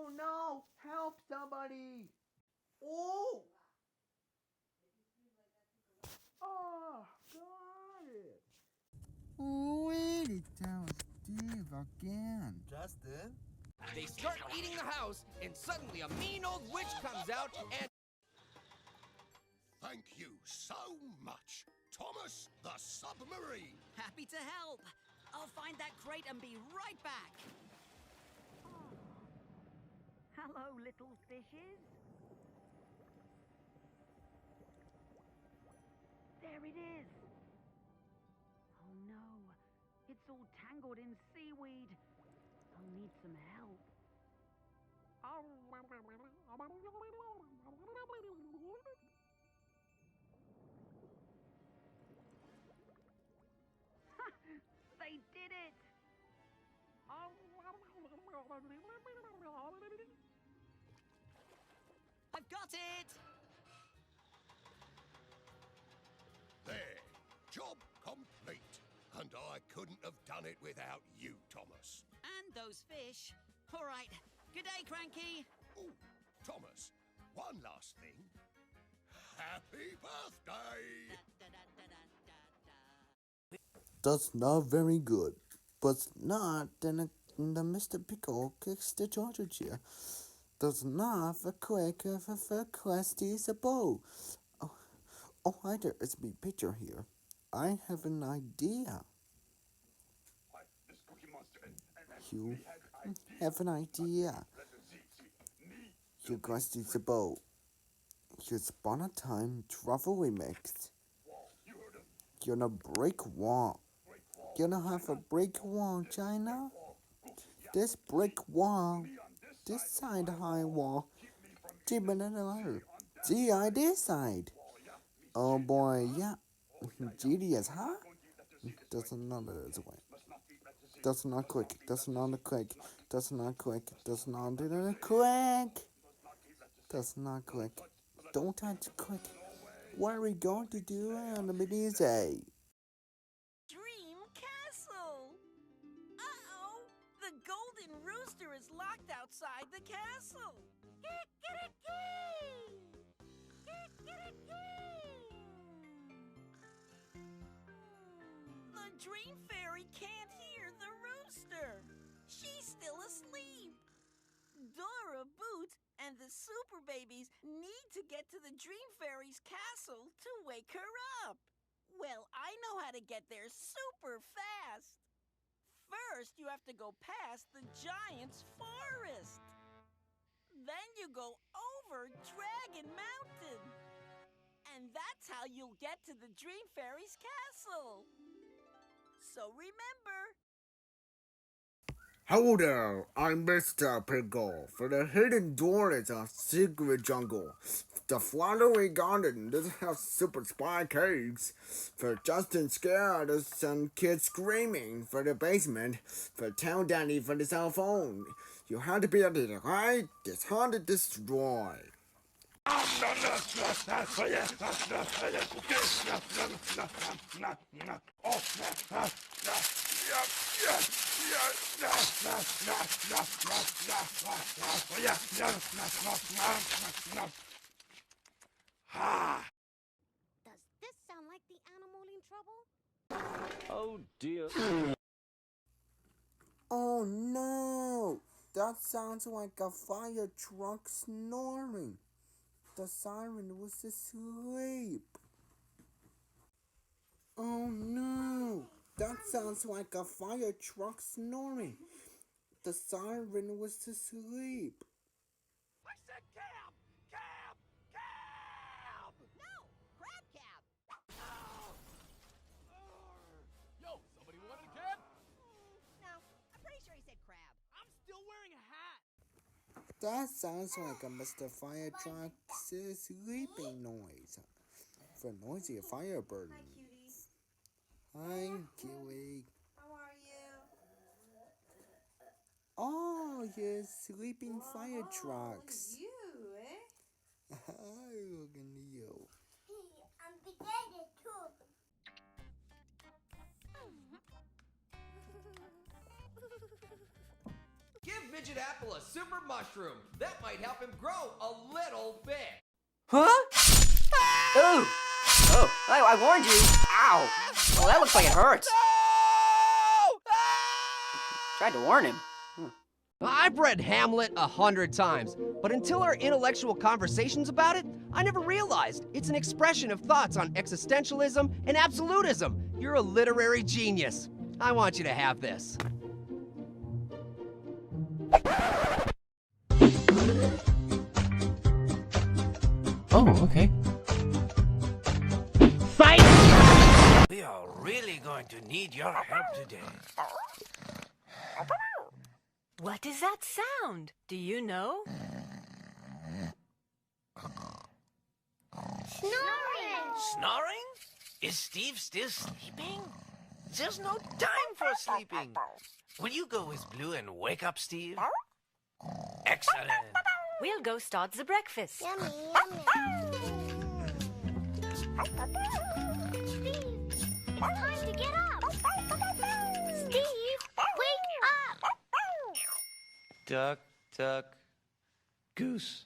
Oh no! Help somebody! Oh! Oh, got it! Wait, it was Steve again. Justin? They start eating the house, and suddenly a mean old witch comes out and... Thank you so much, Thomas the Submarine. Happy to help. I'll find that crate and be right back. Hello, little fishes. There it is. Oh no, it's all tangled in seaweed. I'll need some help. They did it! I've got it! There, job complete. And I couldn't have done it without you, Thomas. And those fish. All right. Good day, Cranky. Oh, Thomas, one last thing. Happy birthday! That's not very good, but not then the Mr. Pickle kicks the Georgia chair. That's not for quick for Questy's a bow. Oh, hi there, it's me, Pitcher here. I have an idea. You have an idea. You Questy's a bow. Here's upon a time travel remix. You're gonna break wall. You're gonna have a break wall, China. This brick wall, this side high wall, deep in another. See, I this side. Oh boy, yeah. Genius, huh? That's another way. That's not quick. That's not quick. That's not quick. That's not quick. That's not quick. Don't touch quick. What are we going to do on the midday? Dream Castle! Uh-oh! The golden rooster is locked outside the castle! The Dream Fairy can't hear the rooster! She's still asleep! Dora, Boots, and the Super Babies need to get to the Dream Fairy's castle to wake her up. Well, I know how to get there super fast. First, you have to go past the Giant's Forest. Then you go over Dragon Mountain. And that's how you'll get to the Dream Fairy's castle. So remember... Hello there, I'm Mr. Pickle. For the hidden door is a secret jungle. The flowery garden doesn't have super spy caves. For Justin scared, some kids screaming. For the basement, for town daddy for the cell phone. You have to be at it, right? It's hard to destroy. Does this sound like the animal in trouble? Oh dear. Oh no! That sounds like a fire truck snoring. The siren was asleep. Oh no! That sounds like a fire truck snoring. The siren was asleep. I said cab! Cab! Cab! No! Crab cab! Yo, somebody wanted a cab? No, I'm pretty sure he said crab. I'm still wearing a hat! That sounds like a Mr. Fire Truck's sleeping noise. For noisy firebird. Hi, Kiwi. How are you? Oh, you're sleeping fire trucks. You, eh? Hi, look at you. I'm beginning too. Give Midget Apple a super mushroom. That might help him grow a little bit. Huh? Ooh! Oh, I warned you. Ow! Well, that looks like it hurts. Tried to warn him. I've read Hamlet 100 times, but until our intellectual conversations about it, I never realized it's an expression of thoughts on existentialism and absolutism. You're a literary genius. I want you to have this. Oh, okay. Fight! We are really going to need your help today. What is that sound? Do you know? Snoring! Snoring? Is Steve still sleeping? There's no time for sleeping. Will you go with Blue and wake up Steve? Excellent. We'll go start the breakfast. Yummy, yummy. Steve, it's time to get up. Steve, wake up. Duck, duck, goose.